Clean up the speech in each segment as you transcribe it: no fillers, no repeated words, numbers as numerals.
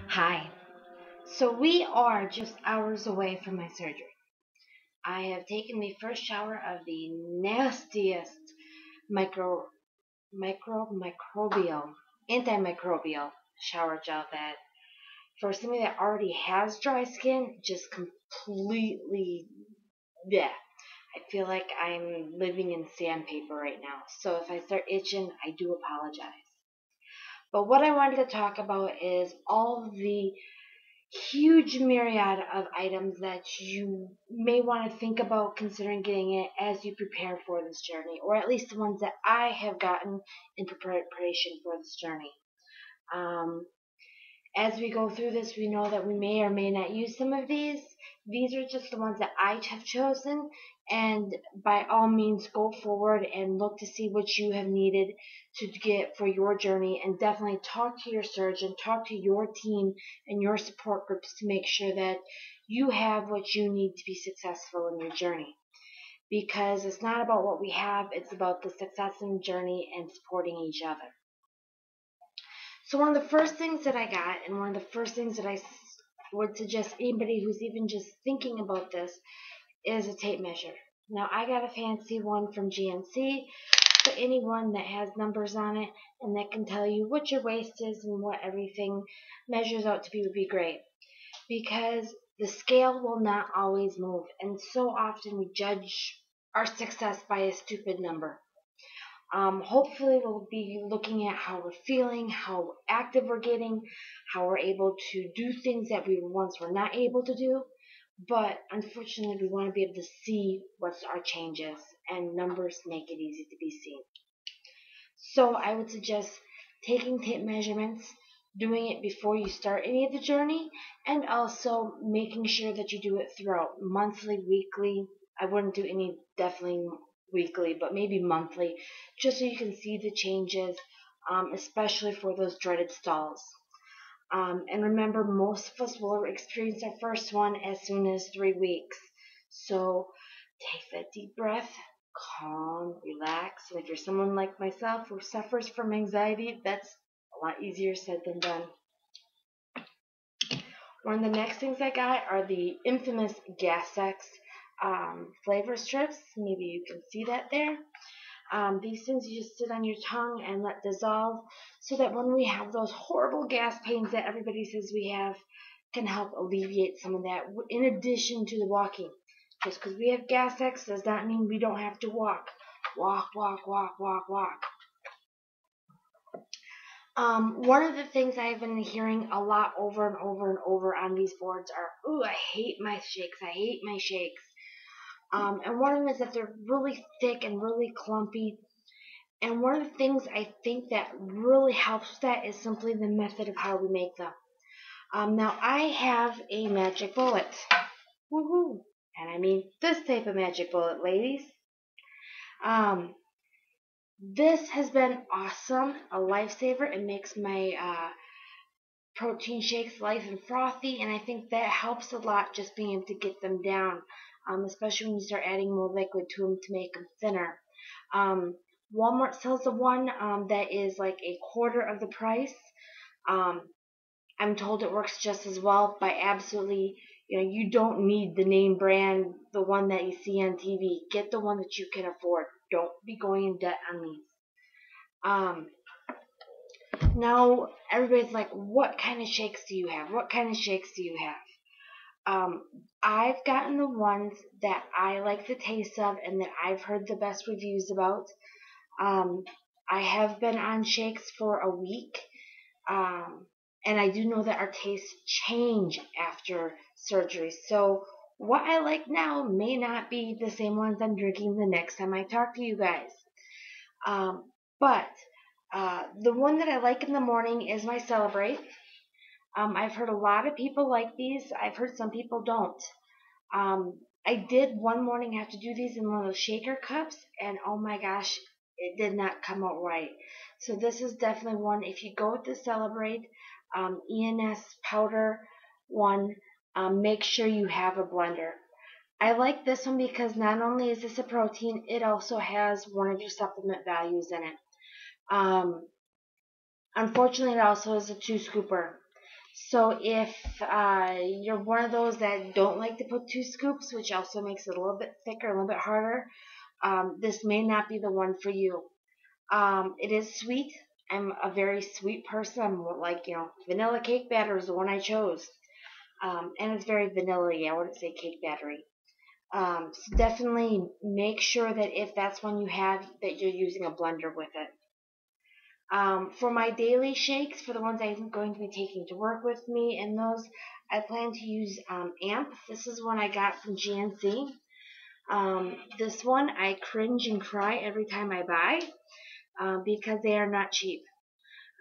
Hi. So we are just hours away from my surgery. I have taken the first shower of the nastiest micro microbial antimicrobial shower gel that for somebody that already has dry skin just completely yeah. I feel like I'm living in sandpaper right now. So if I start itching, I do apologize. But what I wanted to talk about is all the huge myriad of items that you may want to think about considering getting it as you prepare for this journey, or at least the ones that I have gotten in preparation for this journey. Um, as we go through this, we know that we may or may not use some of these. These are just the ones that I have chosen, and by all means, go forward and look to see what you have needed to get for your journey, and definitely talk to your surgeon, talk to your team and your support groups to make sure that you have what you need to be successful in your journey. Because it's not about what we have, it's about the success in the journey and supporting each other. So one of the first things that I got, and one of the first things that I would suggest anybody who's even just thinking about this, is a tape measure. Now I got a fancy one from GNC, but anyone that has numbers on it and that can tell you what your waist is and what everything measures out to be would be great. Because the scale will not always move, and so often we judge our success by a stupid number. Hopefully, we'll be looking at how we're feeling, how active we're getting, how we're able to do things that we once were not able to do. But unfortunately, we want to be able to see what's our changes, and numbers make it easy to be seen. So I would suggest taking tape measurements, doing it before you start any of the journey, and also making sure that you do it throughout monthly, weekly. I wouldn't do any definitely weekly, but maybe monthly, just so you can see the changes, especially for those dreaded stalls. And remember, most of us will experience our first one as soon as 3 weeks. So take that deep breath, calm, relax. And if you're someone like myself who suffers from anxiety, that's a lot easier said than done. One of the next things I got are the infamous Gas X flavor strips. Maybe you can see that there. These things you just sit on your tongue and let dissolve so that when we have those horrible gas pains that everybody says we have, can help alleviate some of that in addition to the walking. Just because we have gas X does not mean we don't have to walk. Walk, walk, walk, walk, walk. One of the things I've been hearing a lot over and over and over on these boards are, ooh, I hate my shakes. I hate my shakes. And one of them is that they're really thick and really clumpy. And one of the things I think that really helps that is simply the method of how we make them. Now I have a magic bullet. Woohoo! And I mean this type of magic bullet, ladies. Um, this has been awesome, a lifesaver. It makes my protein shakes light and frothy, and I think that helps a lot just being able to get them down, especially when you start adding more liquid to them to make them thinner. Um, Walmart sells the one that is like a quarter of the price. Um, I'm told it works just as well by absolutely, you don't need the name brand, the one that you see on TV. Get the one that you can afford. Don't be going in debt on these. Um, Now, everybody's like, what kind of shakes do you have? What kind of shakes do you have? Um, I've gotten the ones that I like the taste of and that I've heard the best reviews about. Um, I have been on shakes for a week, um, and I do know that our tastes change after surgery. So what I like now may not be the same ones I'm drinking the next time I talk to you guys. But the one that I like in the morning is my Celebrate. I've heard a lot of people like these. I've heard some people don't. I did one morning have to do these in one of those shaker cups, and oh my gosh, it did not come out right. So this is definitely one. If you go with the Celebrate ENS powder one, make sure you have a blender. I like this one because not only is this a protein, it also has one of your supplement values in it. Um, Unfortunately, it also is a two scooper. So if you're one of those that don't like to put 2 scoops, which also makes it a little bit thicker, a little bit harder, this may not be the one for you. It is sweet. I'm a very sweet person. I'm like, vanilla cake batter is the one I chose. And it's very vanilla-y. I wouldn't say cake battery. So definitely make sure that if that's one you have, that you're using a blender with it. For my daily shakes, for the ones I'm going to be taking to work with me, and those, I plan to use AMP. This is one I got from GNC. This one, I cringe and cry every time I buy because they are not cheap.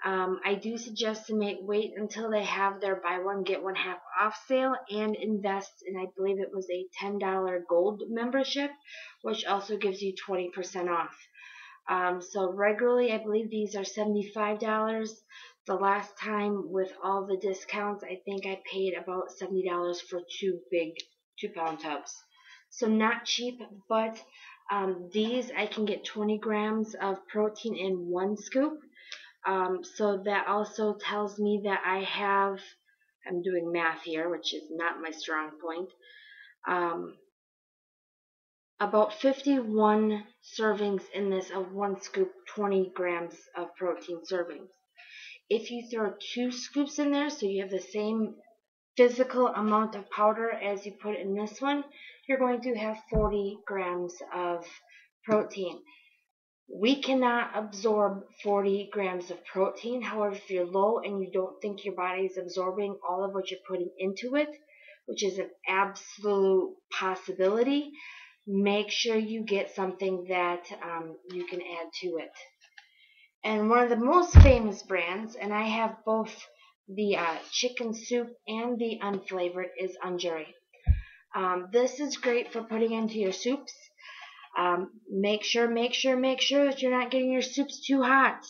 I do suggest to wait until they have their buy one get one half off sale and invest in, I believe it was a $10 gold membership, which also gives you 20% off. So regularly, I believe these are $75. The last time with all the discounts, I think I paid about $70 for 2-pound tubs. So not cheap, but these I can get 20 grams of protein in 1 scoop. So that also tells me that I'm doing math here, which is not my strong point, about 51 servings in this of 1 scoop, 20 grams of protein servings. If you throw 2 scoops in there, so you have the same physical amount of powder as you put in this one, you're going to have 40 grams of protein. We cannot absorb 40 grams of protein. However, if you're low and you don't think your body is absorbing all of what you're putting into it, which is an absolute possibility, make sure you get something that you can add to it. And one of the most famous brands, and I have both the chicken soup and the unflavored, is Ungeri. This is great for putting into your soups. Make sure that you're not getting your soups too hot.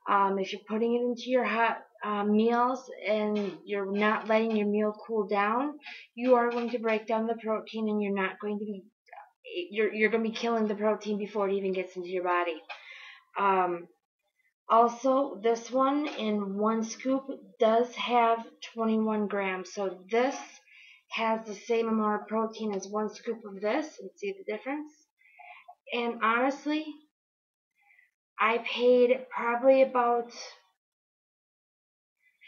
If you're putting it into your hot meals and you're not letting your meal cool down, you are going to break down the protein, and you're going to be killing the protein before it even gets into your body. Also, this one in 1 scoop does have 21 grams, so this has the same amount of protein as 1 scoop of this, and see the difference. And honestly, I paid probably about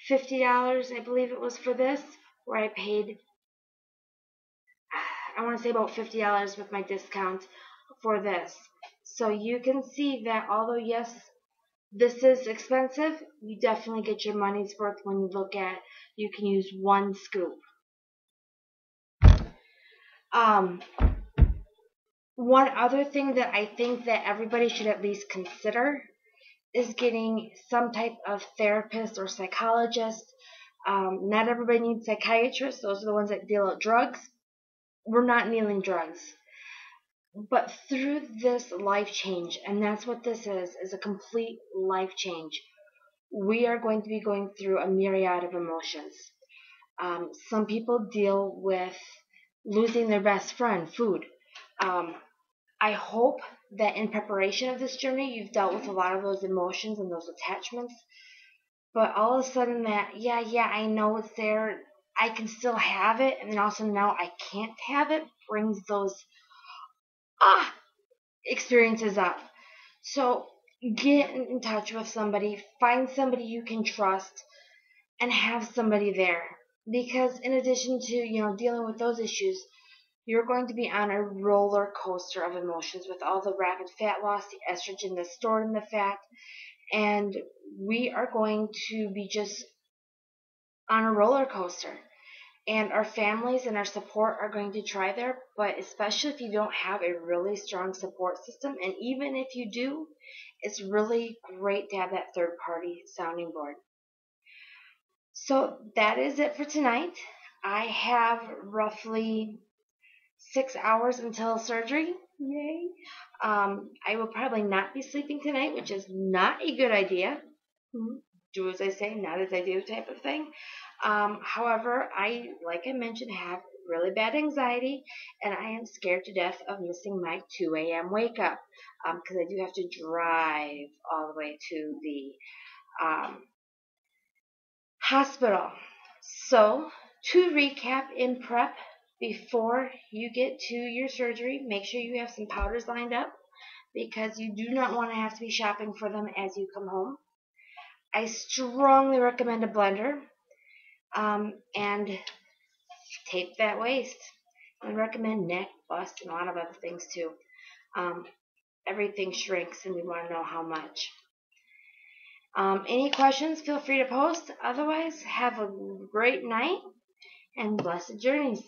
$50, I believe it was, for this, where I paid, I want to say about $50 with my discount for this. So you can see that although, yes, this is expensive, you definitely get your money's worth when you look at, you can use 1 scoop. One other thing that I think that everybody should at least consider is getting some type of therapist or psychologist. Not everybody needs psychiatrists. Those are the ones that deal with drugs. We're not kneeling drugs. But through this life change, and that's what this is a complete life change, we are going to be going through a myriad of emotions. Some people deal with losing their best friend, food. I hope that in preparation of this journey, you've dealt with a lot of those emotions and those attachments. But all of a sudden that, I know it's there, I can still have it, and then also now I can't have it, brings those experiences up. So get in touch with somebody, find somebody you can trust, and have somebody there. Because in addition to, dealing with those issues, you're going to be on a roller coaster of emotions with all the rapid fat loss, the estrogen that's stored in the fat, and we are going to be just on a roller coaster. And our families and our support are going to try there, but especially if you don't have a really strong support system, and even if you do, it's really great to have that third-party sounding board. So that is it for tonight. I have roughly 6 hours until surgery. Yay. I will probably not be sleeping tonight, which is not a good idea. Do as I say, not as I do type of thing. However, like I mentioned, have really bad anxiety, and I am scared to death of missing my 2 a.m. wake up because I do have to drive all the way to the hospital. So, to recap in prep, before you get to your surgery, make sure you have some powders lined up because you do not want to have to be shopping for them as you come home. I strongly recommend a blender and tape that waist. I recommend neck, bust, and a lot of other things too. Everything shrinks and we want to know how much. Any questions, feel free to post. Otherwise, have a great night and blessed journeys.